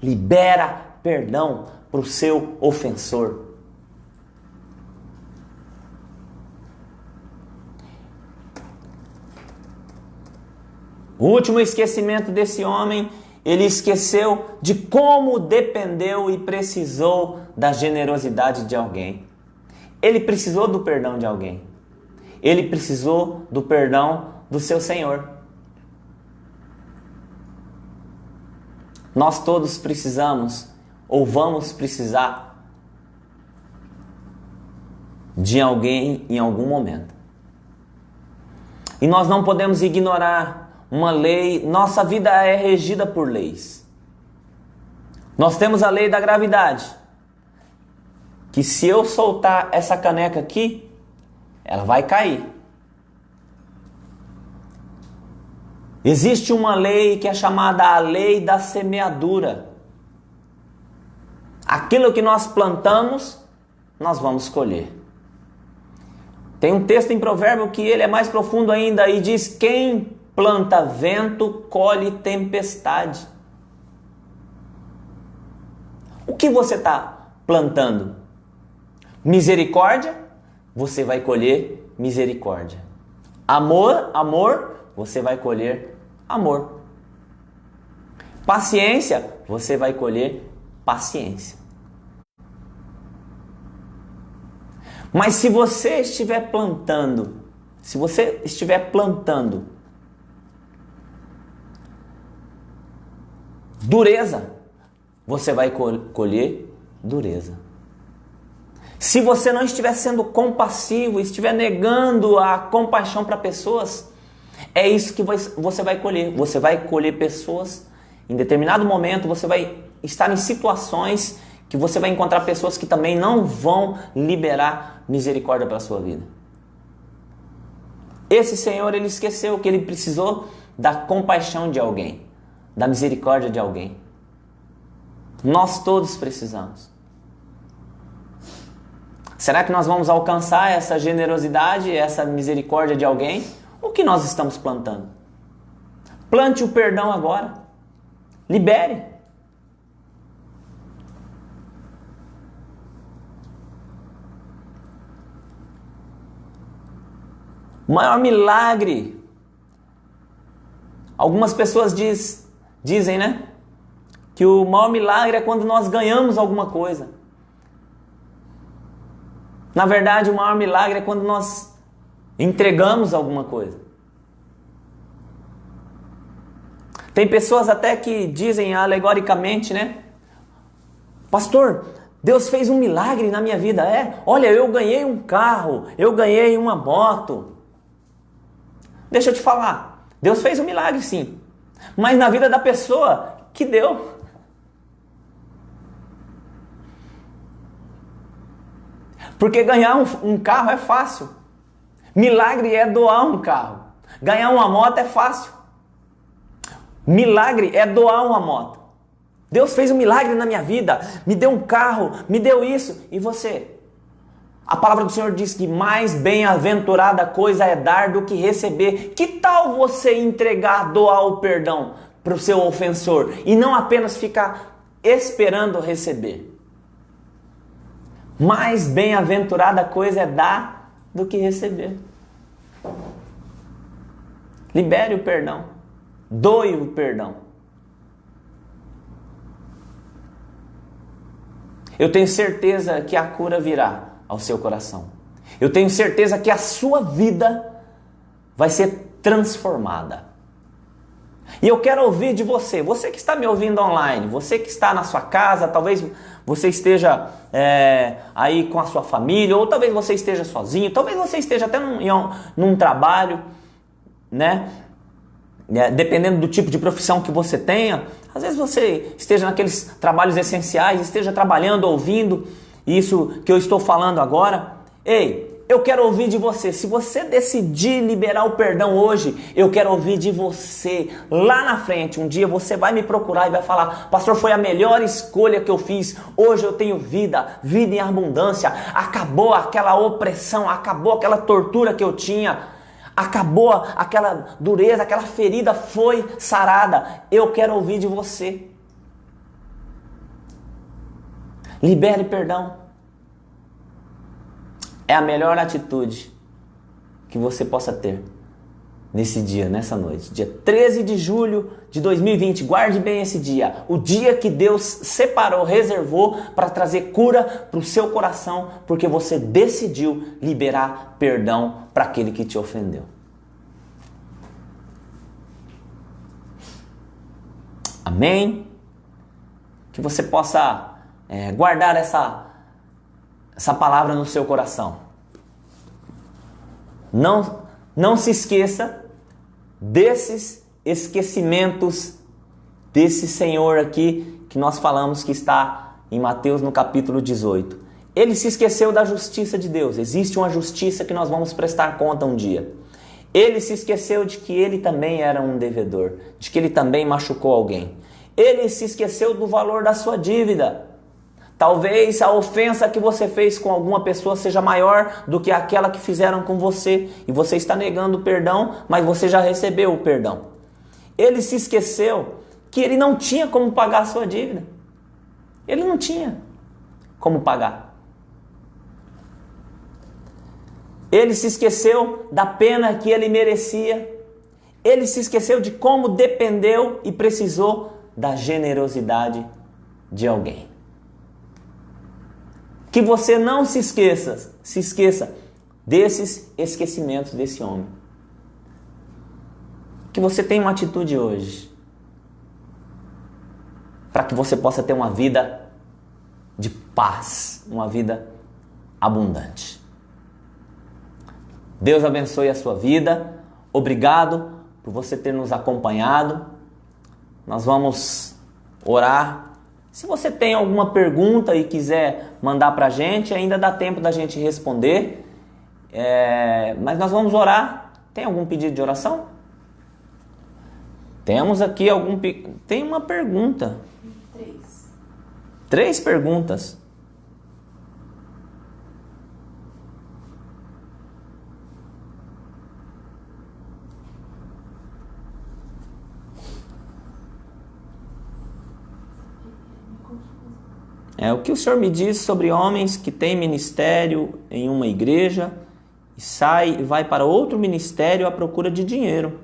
libera perdão para o seu ofensor. O último esquecimento desse homem, ele esqueceu de como dependeu e precisou da generosidade de alguém. Ele precisou do perdão de alguém. Ele precisou do perdão do seu Senhor. Nós todos precisamos, ou vamos precisar, de alguém em algum momento. E nós não podemos ignorar uma lei. Nossa vida é regida por leis. Nós temos a lei da gravidade, que se eu soltar essa caneca aqui, ela vai cair. Existe uma lei que é chamada a lei da semeadura. Aquilo que nós plantamos, nós vamos colher. Tem um texto em Provérbio que ele é mais profundo ainda e diz: quem planta vento, colhe tempestade. O que você está plantando? Misericórdia, você vai colher misericórdia. Amor, você vai colher amor. Paciência, você vai colher paciência. Mas se você estiver plantando dureza, você vai colher dureza. Se você não estiver sendo compassivo, estiver negando a compaixão para pessoas, é isso que você vai colher. Você vai colher pessoas, em determinado momento, você vai estar em situações que você vai encontrar pessoas que também não vão liberar misericórdia para a sua vida. Esse Senhor, ele esqueceu que ele precisou da compaixão de alguém, da misericórdia de alguém. Nós todos precisamos. Será que nós vamos alcançar essa generosidade, essa misericórdia de alguém? O que nós estamos plantando? Plante o perdão agora. Libere. O maior milagre, algumas pessoas dizem, né? Que o maior milagre é quando nós ganhamos alguma coisa. Na verdade, o maior milagre é quando nós entregamos alguma coisa. Tem pessoas até que dizem alegoricamente, né? Pastor, Deus fez um milagre na minha vida. Olha, eu ganhei um carro, eu ganhei uma moto. Deixa eu te falar, Deus fez um milagre sim, mas na vida da pessoa que deu. Porque ganhar um carro é fácil. Milagre é doar um carro. Ganhar uma moto é fácil. Milagre é doar uma moto. Deus fez um milagre na minha vida, me deu um carro, me deu isso. E você? A palavra do Senhor diz que mais bem-aventurada coisa é dar do que receber. Que tal você entregar, doar o perdão para o seu ofensor e não apenas ficar esperando receber? Mais bem-aventurada coisa é dar do que receber. Libere o perdão. Doe o perdão. Eu tenho certeza que a cura virá ao seu coração. Eu tenho certeza que a sua vida vai ser transformada. E eu quero ouvir de você, você que está me ouvindo online, você que está na sua casa, talvez você esteja aí com a sua família, ou talvez você esteja sozinho, talvez você esteja até num trabalho, né? Dependendo do tipo de profissão que você tenha, às vezes você esteja naqueles trabalhos essenciais, esteja trabalhando, ouvindo isso que eu estou falando agora. Ei, eu quero ouvir de você. Se você decidir liberar o perdão hoje, eu quero ouvir de você. Lá na frente, um dia você vai me procurar e vai falar: pastor, foi a melhor escolha que eu fiz. Hoje eu tenho vida, vida em abundância. Acabou aquela opressão, acabou aquela tortura que eu tinha. Acabou aquela dureza, aquela ferida foi sarada. Eu quero ouvir de você. Libere perdão. É a melhor atitude que você possa ter nesse dia, nessa noite. Dia 13 de julho de 2020, guarde bem esse dia. O dia que Deus separou, reservou para trazer cura para o seu coração, porque você decidiu liberar perdão para aquele que te ofendeu. Amém? Que você possa guardar essa palavra no seu coração. Não se esqueça desses esquecimentos desse Senhor aqui que nós falamos, que está em Mateus no capítulo 18. Ele se esqueceu da justiça de Deus. Existe uma justiça que nós vamos prestar conta um dia. Ele se esqueceu de que ele também era um devedor, de que ele também machucou alguém. Ele se esqueceu do valor da sua dívida. Talvez a ofensa que você fez com alguma pessoa seja maior do que aquela que fizeram com você. E você está negando o perdão, mas você já recebeu o perdão. Ele se esqueceu que ele não tinha como pagar a sua dívida. Ele não tinha como pagar. Ele se esqueceu da pena que ele merecia. Ele se esqueceu de como dependeu e precisou da generosidade de alguém. Que você não se esqueça desses esquecimentos desse homem. Que você tenha uma atitude hoje, para que você possa ter uma vida de paz, uma vida abundante. Deus abençoe a sua vida. Obrigado por você ter nos acompanhado. Nós vamos orar. Se você tem alguma pergunta e quiser mandar para a gente, ainda dá tempo da gente responder. Mas nós vamos orar. Tem algum pedido de oração? Temos aqui Tem uma pergunta. 3 perguntas. O que o Senhor me diz sobre homens que têm ministério em uma igreja e sai e vai para outro ministério à procura de dinheiro?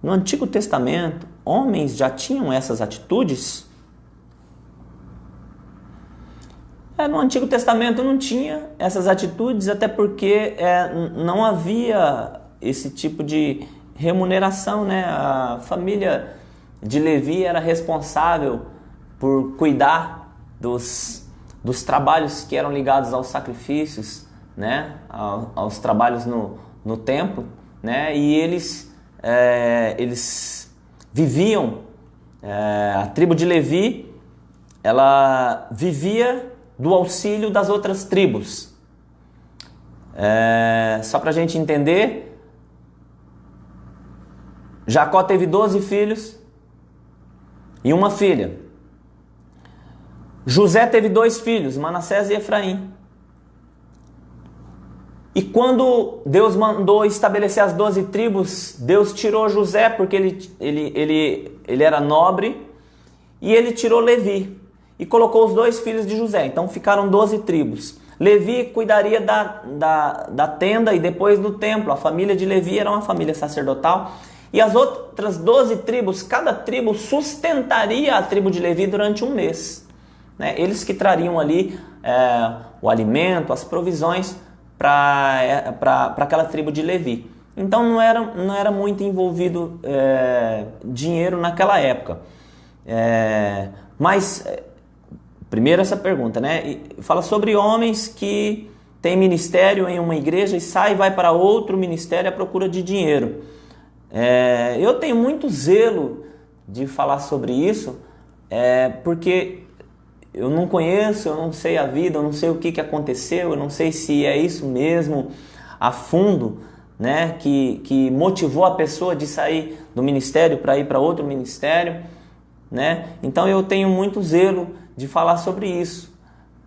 No Antigo Testamento, homens já tinham essas atitudes? No Antigo Testamento não tinha essas atitudes, até porque não havia esse tipo de remuneração, né? A família de Levi era responsável por cuidar dos trabalhos que eram ligados aos sacrifícios, né? Aos trabalhos no templo, né? E eles viviam, a tribo de Levi, ela vivia do auxílio das outras tribos. Só para a gente entender, Jacó teve 12 filhos e uma filha. José teve 2 filhos, Manassés e Efraim. E quando Deus mandou estabelecer as 12 tribos, Deus tirou José porque ele era nobre, e ele tirou Levi e colocou os 2 filhos de José. Então ficaram 12 tribos. Levi cuidaria da tenda e depois do templo. A família de Levi era uma família sacerdotal. E as outras 12 tribos, cada tribo sustentaria a tribo de Levi durante um mês. Eles que trariam ali o alimento, as provisões para aquela tribo de Levi. Então não era muito envolvido dinheiro naquela época. Mas, primeiro essa pergunta, né? E fala sobre homens que têm ministério em uma igreja e sai e vai para outro ministério à procura de dinheiro. Eu tenho muito zelo de falar sobre isso, porque eu não conheço, eu não sei a vida, eu não sei o que aconteceu, eu não sei se é isso mesmo a fundo, né, que motivou a pessoa de sair do ministério para ir para outro ministério, né? Então eu tenho muito zelo de falar sobre isso,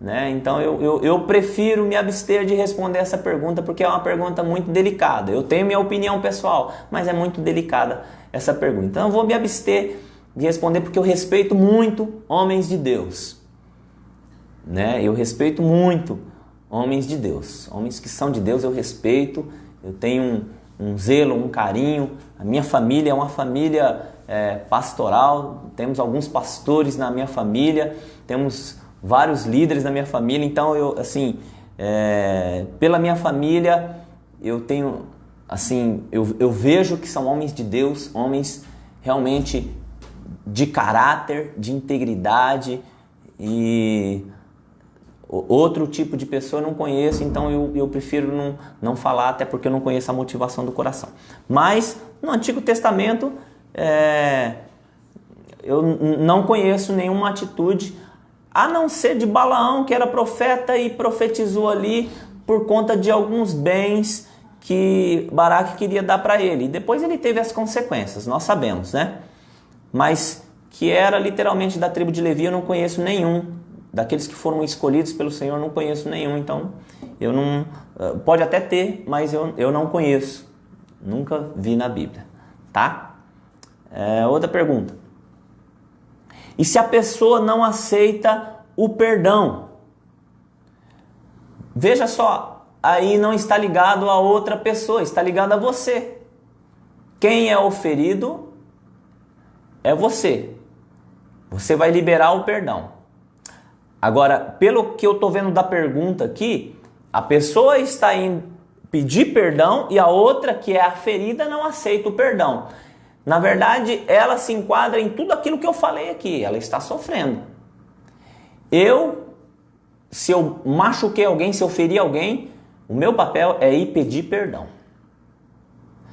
né? Então eu prefiro me abster de responder essa pergunta, porque é uma pergunta muito delicada. Eu tenho minha opinião pessoal, mas é muito delicada essa pergunta. Então eu vou me abster de responder porque eu respeito muito homens de Deus, né? Eu respeito muito homens de Deus, homens que são de Deus eu respeito, eu tenho um zelo, um carinho. A minha família é uma família pastoral, temos alguns pastores na minha família, temos vários líderes na minha família, então eu, assim, pela minha família, eu tenho, assim, eu vejo que são homens de Deus, homens realmente de caráter, de integridade, e outro tipo de pessoa eu não conheço, então eu prefiro não falar, até porque eu não conheço a motivação do coração. Mas no Antigo Testamento eu não conheço nenhuma atitude, a não ser de Balaão, que era profeta e profetizou ali por conta de alguns bens que Baraque queria dar para ele. E depois ele teve as consequências, nós sabemos, né? Mas que era literalmente da tribo de Levi, eu não conheço nenhum. Daqueles que foram escolhidos pelo Senhor, eu não conheço nenhum. Então, eu não... Pode até ter, mas eu não conheço. Nunca vi na Bíblia, tá? Outra pergunta. E se a pessoa não aceita o perdão? Veja só, aí não está ligado a outra pessoa, está ligado a você. Quem é o ferido é você. Você vai liberar o perdão. Agora, pelo que eu estou vendo da pergunta aqui, a pessoa está em pedir perdão e a outra, que é a ferida, não aceita o perdão. Na verdade, ela se enquadra em tudo aquilo que eu falei aqui. Ela está sofrendo. Se eu machuquei alguém, se eu feri alguém, o meu papel é ir pedir perdão.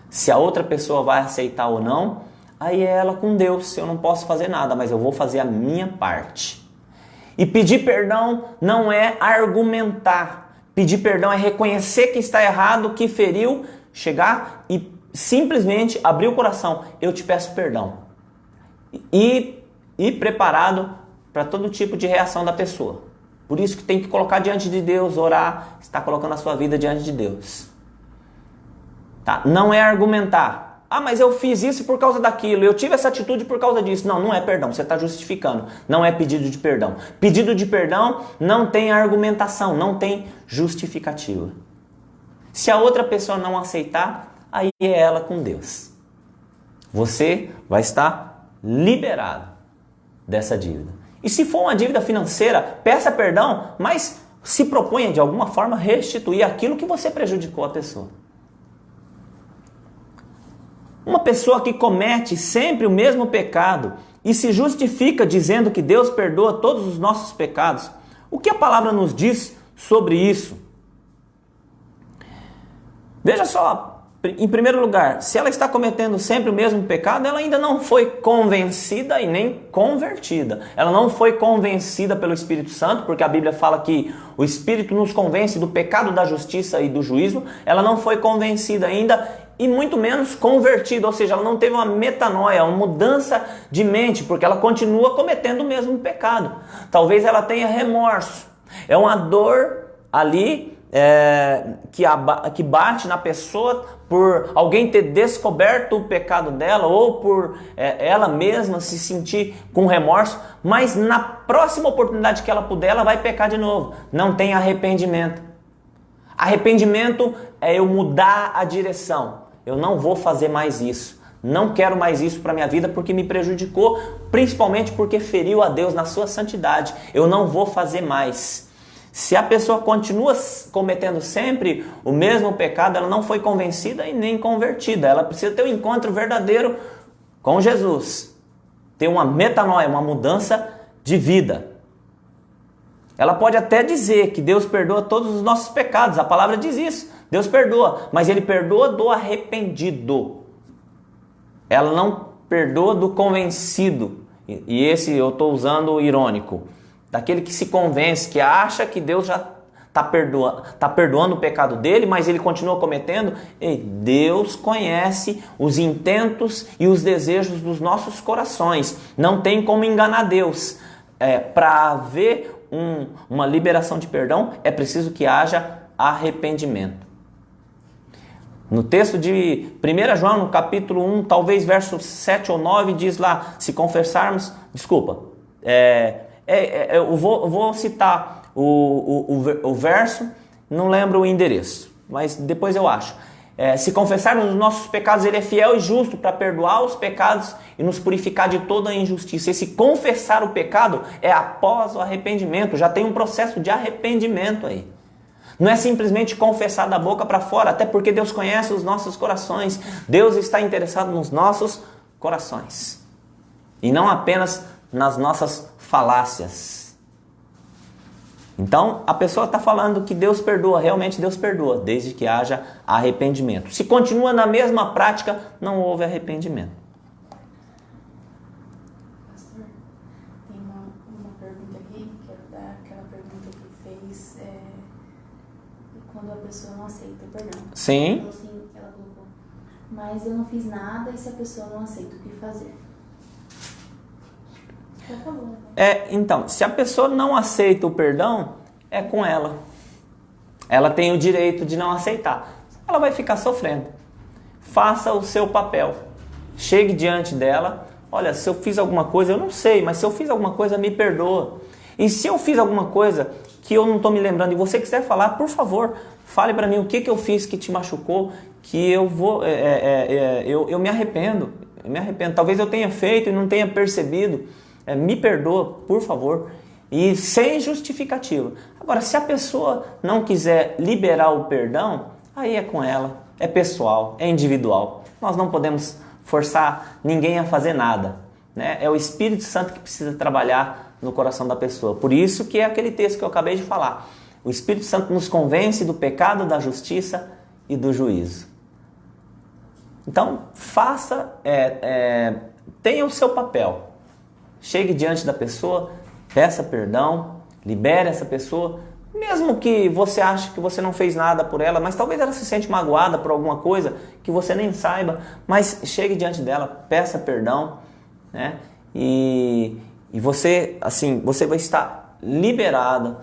Se a outra pessoa vai aceitar ou não, aí é ela com Deus. Eu não posso fazer nada, mas eu vou fazer a minha parte. E pedir perdão não é argumentar. Pedir perdão é reconhecer que está errado, que feriu, chegar e simplesmente abrir o coração. Eu te peço perdão. E preparado para todo tipo de reação da pessoa. Por isso que tem que colocar diante de Deus, orar, está colocando a sua vida diante de Deus. Tá? Não é argumentar. Ah, mas eu fiz isso por causa daquilo, eu tive essa atitude por causa disso. Não, não é perdão, você está justificando. Não é pedido de perdão. Pedido de perdão não tem argumentação, não tem justificativa. Se a outra pessoa não aceitar, aí é ela com Deus. Você vai estar liberado dessa dívida. E se for uma dívida financeira, peça perdão, mas se proponha de alguma forma restituir aquilo que você prejudicou a pessoa. Uma pessoa que comete sempre o mesmo pecado e se justifica dizendo que Deus perdoa todos os nossos pecados, o que a palavra nos diz sobre isso? Veja só, em primeiro lugar, se ela está cometendo sempre o mesmo pecado, ela ainda não foi convencida e nem convertida. Ela não foi convencida pelo Espírito Santo, porque a Bíblia fala que o Espírito nos convence do pecado, da justiça e do juízo. Ela não foi convencida ainda e muito menos convertida, ou seja, ela não teve uma metanoia, uma mudança de mente, porque ela continua cometendo o mesmo pecado. Talvez ela tenha remorso. É uma dor ali que bate na pessoa por alguém ter descoberto o pecado dela ou por ela mesma se sentir com remorso, mas na próxima oportunidade que ela puder, ela vai pecar de novo. Não tem arrependimento. Arrependimento é eu mudar a direção. Eu não vou fazer mais isso. Não quero mais isso para minha vida porque me prejudicou, principalmente porque feriu a Deus na sua santidade. Eu não vou fazer mais. Se a pessoa continua cometendo sempre o mesmo pecado, ela não foi convencida e nem convertida. Ela precisa ter um encontro verdadeiro com Jesus. Ter uma metanoia, uma mudança de vida. Ela pode até dizer que Deus perdoa todos os nossos pecados. A palavra diz isso. Deus perdoa, mas Ele perdoa do arrependido. Ela não perdoa do convencido. E esse eu estou usando o irônico. Daquele que se convence, que acha que Deus já está perdoando o pecado dele, mas ele continua cometendo. E Deus conhece os intentos e os desejos dos nossos corações. Não tem como enganar Deus. Para haver uma liberação de perdão, é preciso que haja arrependimento. No texto de 1 João, no capítulo 1, talvez verso 7 ou 9, diz lá, se confessarmos... Desculpa, eu vou citar o verso, não lembro o endereço, mas depois eu acho. Se confessarmos os nossos pecados, Ele é fiel e justo para perdoar os pecados e nos purificar de toda a injustiça. Esse confessar o pecado é após o arrependimento, já tem um processo de arrependimento aí. Não é simplesmente confessar da boca para fora, até porque Deus conhece os nossos corações. Deus está interessado nos nossos corações e não apenas nas nossas falácias. Então, a pessoa está falando que Deus perdoa, realmente Deus perdoa, desde que haja arrependimento. Se continua na mesma prática, não houve arrependimento. Pastor, tem uma pergunta aqui, quero dar aquela pergunta que fez, quando a pessoa não aceita o perdão. Sim. Ela colocou, mas eu não fiz nada e se a pessoa não aceita, o que fazer? Por favor. Então, se a pessoa não aceita o perdão, é com ela. Ela tem o direito de não aceitar. Ela vai ficar sofrendo. Faça o seu papel. Chegue diante dela. Olha, se eu fiz alguma coisa, eu não sei, mas se eu fiz alguma coisa, me perdoa. E se eu fiz alguma coisa que eu não estou me lembrando e você quiser falar, por favor, fale para mim o que eu fiz que te machucou, que eu vou, eu me arrependo. Eu me arrependo. Talvez eu tenha feito e não tenha percebido. Me perdoa, por favor, e sem justificativa. Agora, se a pessoa não quiser liberar o perdão, aí é com ela, é pessoal, é individual. Nós não podemos forçar ninguém a fazer nada, né? É o Espírito Santo que precisa trabalhar no coração da pessoa. Por isso que é aquele texto que eu acabei de falar. O Espírito Santo nos convence do pecado, da justiça e do juízo. Então, tenha o seu papel. Chegue diante da pessoa, peça perdão, libere essa pessoa, mesmo que você ache que você não fez nada por ela, mas talvez ela se sente magoada por alguma coisa que você nem saiba, mas chegue diante dela, peça perdão, né? E você, assim, você vai estar liberada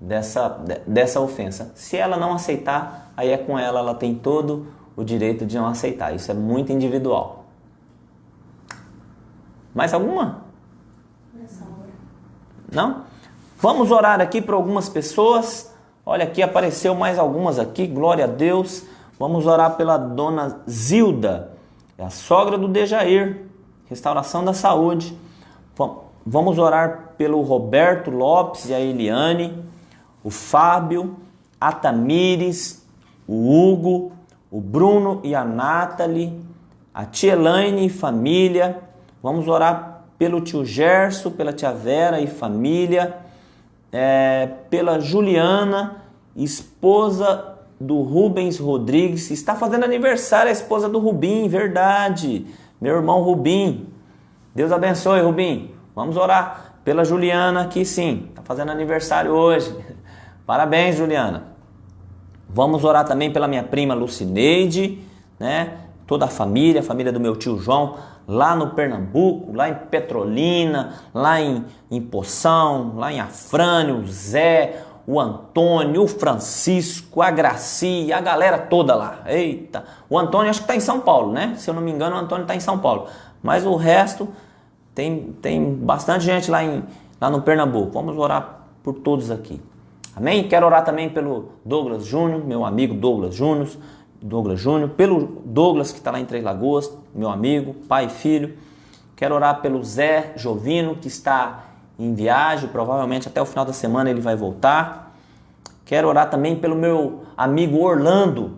dessa ofensa. Se ela não aceitar, aí é com ela, ela tem todo o direito de não aceitar. Isso é muito individual. Mais alguma? Não? Vamos orar aqui para algumas pessoas. Olha aqui, apareceu mais algumas aqui, glória a Deus. Vamos orar pela dona Zilda, é a sogra do Dejair, restauração da saúde. Vamos orar pelo Roberto Lopes e a Eliane, o Fábio, a Tamires, o Hugo, o Bruno e a Nathalie, a tia Elaine e família. Vamos orar pelo tio Gerson, pela tia Vera e família, pela Juliana, esposa do Rubens Rodrigues. Está fazendo aniversário a esposa do Rubim, verdade. Meu irmão Rubim. Deus abençoe, Rubim. Vamos orar pela Juliana, que sim, está fazendo aniversário hoje. Parabéns, Juliana. Vamos orar também pela minha prima Lucineide, né? Toda a família do meu tio João, lá no Pernambuco, lá em Petrolina, lá em Poção, lá em Afrânio, o Zé, o Antônio, o Francisco, a Graci, a galera toda lá. Eita, o Antônio acho que está em São Paulo, né? Se eu não me engano, o Antônio está em São Paulo. Mas o resto, tem bastante gente lá no Pernambuco. Vamos orar por todos aqui. Amém? Quero orar também pelo Douglas Júnior, meu amigo Douglas Júnior, pelo Douglas que está lá em Três Lagoas, meu amigo, pai e filho. Quero orar pelo Zé Jovino, que está em viagem, provavelmente até o final da semana ele vai voltar. Quero orar também pelo meu amigo Orlando,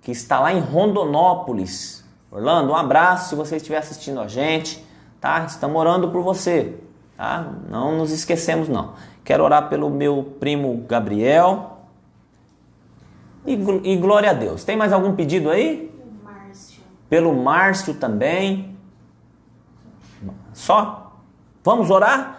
que está lá em Rondonópolis. Orlando, um abraço se você estiver assistindo a gente, tá? Estamos orando por você, tá? Não nos esquecemos, não. Quero orar pelo meu primo Gabriel. E glória a Deus. Tem mais algum pedido aí? Márcio. Pelo Márcio também. Só? Vamos orar?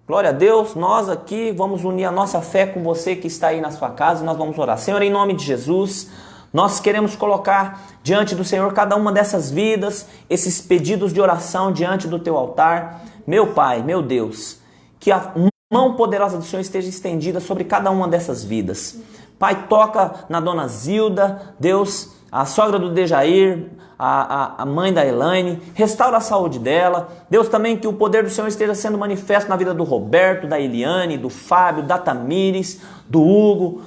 Glória a Deus, nós aqui vamos unir a nossa fé com você que está aí na sua casa e nós vamos orar. Senhor, em nome de Jesus, nós queremos colocar diante do Senhor cada uma dessas vidas, esses pedidos de oração diante do teu altar. Meu Pai, meu Deus, que a mão poderosa do Senhor esteja estendida sobre cada uma dessas vidas. Pai, toca na dona Zilda, Deus, a sogra do Dejair, a mãe da Elaine, restaura a saúde dela. Deus, também que o poder do Senhor esteja sendo manifesto na vida do Roberto, da Eliane, do Fábio, da Tamires, do Hugo,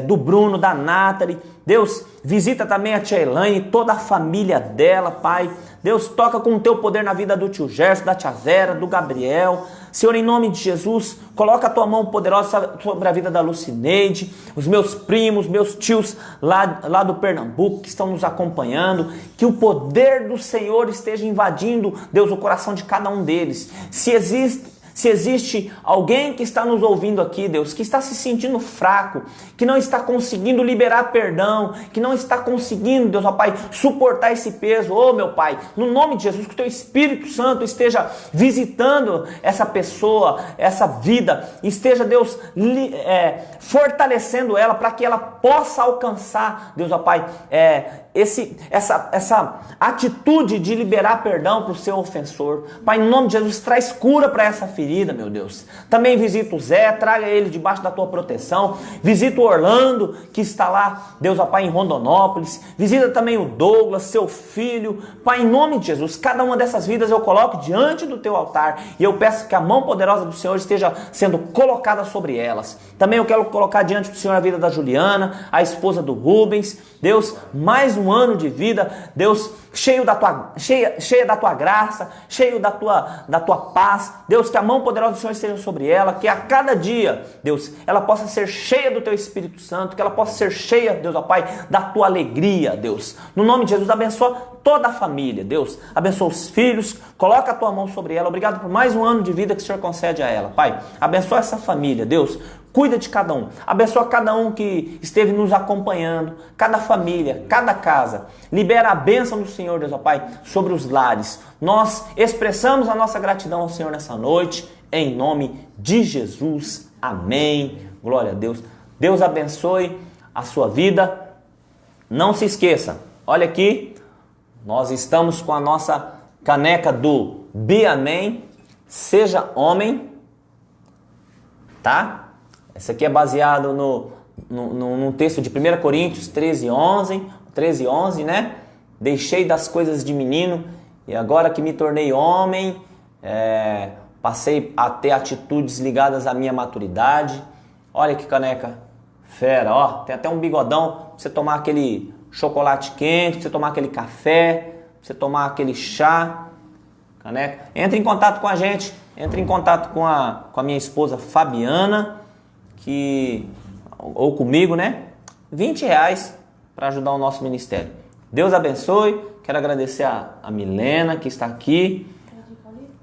do Bruno, da Nathalie. Deus, visita também a tia Elaine, toda a família dela, Pai. Deus, toca com o teu poder na vida do tio Gerson, da tia Vera, do Gabriel. Senhor, em nome de Jesus, coloca a tua mão poderosa sobre a vida da Lucineide, os meus primos, meus tios lá do Pernambuco que estão nos acompanhando. Que o poder do Senhor esteja invadindo, Deus, o coração de cada um deles. Se existe alguém que está nos ouvindo aqui, Deus, que está se sentindo fraco, que não está conseguindo liberar perdão, que não está conseguindo, Deus, ó Pai, suportar esse peso, ô meu Pai, no nome de Jesus, que o Teu Espírito Santo esteja visitando essa pessoa, essa vida, esteja, Deus, fortalecendo ela para que ela possa alcançar, Deus, ó Pai, essa atitude de liberar perdão para o seu ofensor. Pai, em nome de Jesus, traz cura para essa ferida, meu Deus. Também visita o Zé, traga ele debaixo da tua proteção. Visita o Orlando, que está lá, Deus, ó Pai, em Rondonópolis. Visita também o Douglas, seu filho. Pai, em nome de Jesus, cada uma dessas vidas eu coloco diante do teu altar e eu peço que a mão poderosa do Senhor esteja sendo colocada sobre elas. Também eu quero colocar diante do Senhor a vida da Juliana, a esposa do Rubens. Deus, mais um ano de vida, Deus, cheia da tua graça, cheio da tua paz. Deus, que a mão poderosa do Senhor esteja sobre ela, que a cada dia, Deus, ela possa ser cheia do teu Espírito Santo, que ela possa ser cheia, Deus, ó Pai, da tua alegria, Deus. No nome de Jesus, abençoa toda a família, Deus, abençoa os filhos, coloca a tua mão sobre ela. Obrigado por mais um ano de vida que o Senhor concede a ela, Pai. Abençoa essa família, Deus. Cuida de cada um, abençoa cada um que esteve nos acompanhando, cada família, cada casa. Libera a bênção do Senhor, Deus, ó Pai, sobre os lares. Nós expressamos a nossa gratidão ao Senhor nessa noite, em nome de Jesus. Amém. Glória a Deus. Deus abençoe a sua vida. Não se esqueça, olha aqui, nós estamos com a nossa caneca do Be Amém, Seja Homem, tá? Essa aqui é baseado no texto de 1 Coríntios 13:11, né? Deixei das coisas de menino e agora que me tornei homem, passei a ter atitudes ligadas à minha maturidade. Olha que caneca fera, ó. Tem até um bigodão pra você tomar aquele chocolate quente, pra você tomar aquele café, pra você tomar aquele chá. Caneca. Entre em contato com a gente, entre em contato com a minha esposa Fabiana, ou comigo, né? R$20 para ajudar o nosso ministério. Deus abençoe. Quero agradecer a Milena, que está aqui,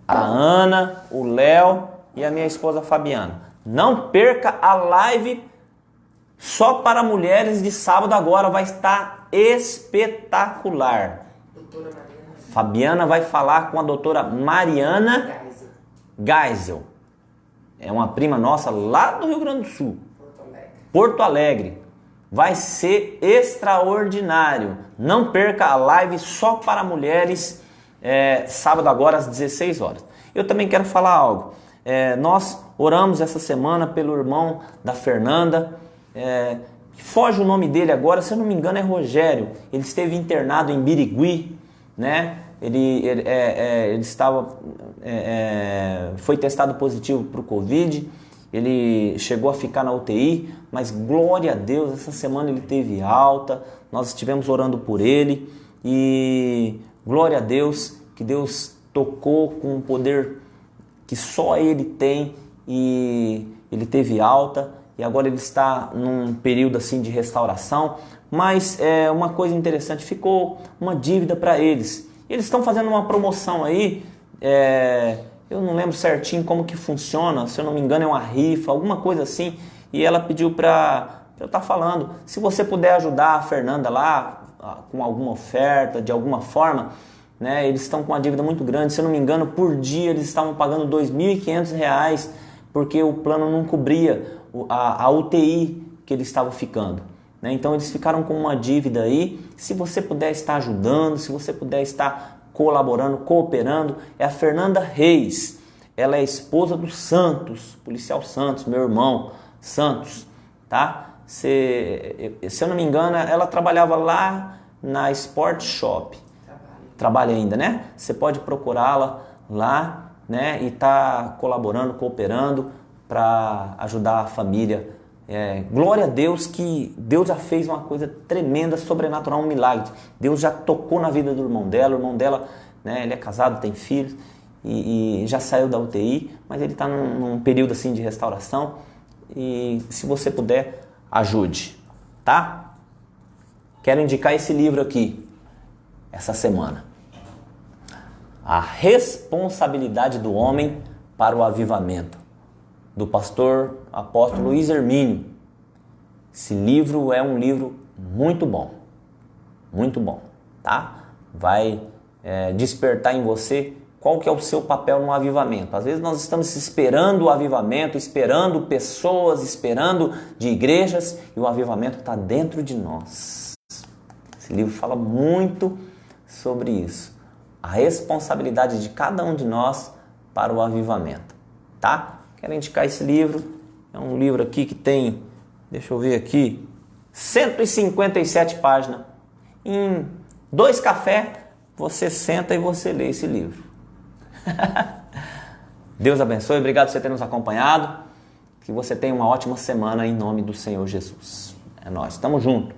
a Ana, o Léo e a minha esposa Fabiana. Não perca a live só para mulheres de sábado agora, vai estar espetacular. Fabiana vai falar com a doutora Mariana Geisel. É uma prima nossa lá do Rio Grande do Sul. Porto Alegre. Vai ser extraordinário. Não perca a live só para mulheres, sábado agora às 16 horas. Eu também quero falar algo. Nós oramos essa semana pelo irmão da Fernanda. Foge o nome dele agora, se eu não me engano é Rogério. Ele esteve internado em Birigui, né? Ele foi testado positivo para o Covid, ele chegou a ficar na UTI, mas glória a Deus, essa semana ele teve alta, nós estivemos orando por ele e glória a Deus, que Deus tocou com um poder que só ele tem e ele teve alta e agora ele está num período assim de restauração, mas uma coisa interessante, ficou uma dívida para eles. Eles estão fazendo uma promoção aí, eu não lembro certinho como que funciona, se eu não me engano é uma rifa, alguma coisa assim, e ela pediu para eu estar falando, se você puder ajudar a Fernanda lá com alguma oferta, de alguma forma, né, eles estão com uma dívida muito grande, se eu não me engano, por dia eles estavam pagando R$ 2.500, porque o plano não cobria a UTI que eles estavam ficando. Né? Então eles ficaram com uma dívida aí, se você puder estar ajudando, se você puder estar colaborando, cooperando, é a Fernanda Reis, ela é esposa do Santos, policial Santos, meu irmão Santos, tá? Se eu não me engano, ela trabalhava lá na Sport Shop. Trabalha ainda, né? Você pode procurá-la lá, né? E tá colaborando, cooperando para ajudar a família. Glória a Deus que Deus já fez uma coisa tremenda, sobrenatural, um milagre. Deus já tocou na vida do irmão dela. O irmão dela, né? Ele é casado, tem filhos e já saiu da UTI, mas ele está num período assim de restauração. E se você puder, ajude, tá? Quero indicar esse livro aqui, essa semana. A Responsabilidade do Homem para o Avivamento, do pastor apóstolo Luiz Hermínio. Esse livro é um livro muito bom, tá? Vai despertar em você qual que é o seu papel no avivamento. Às vezes nós estamos esperando o avivamento, esperando pessoas, esperando de igrejas, e o avivamento está dentro de nós. Esse livro fala muito sobre isso. A responsabilidade de cada um de nós para o avivamento, tá? Quero indicar esse livro. É um livro aqui que tem, deixa eu ver aqui, 157 páginas. Em 2 cafés, você senta e você lê esse livro. Deus abençoe, obrigado por você ter nos acompanhado. Que você tenha uma ótima semana em nome do Senhor Jesus. É nóis, tamo junto.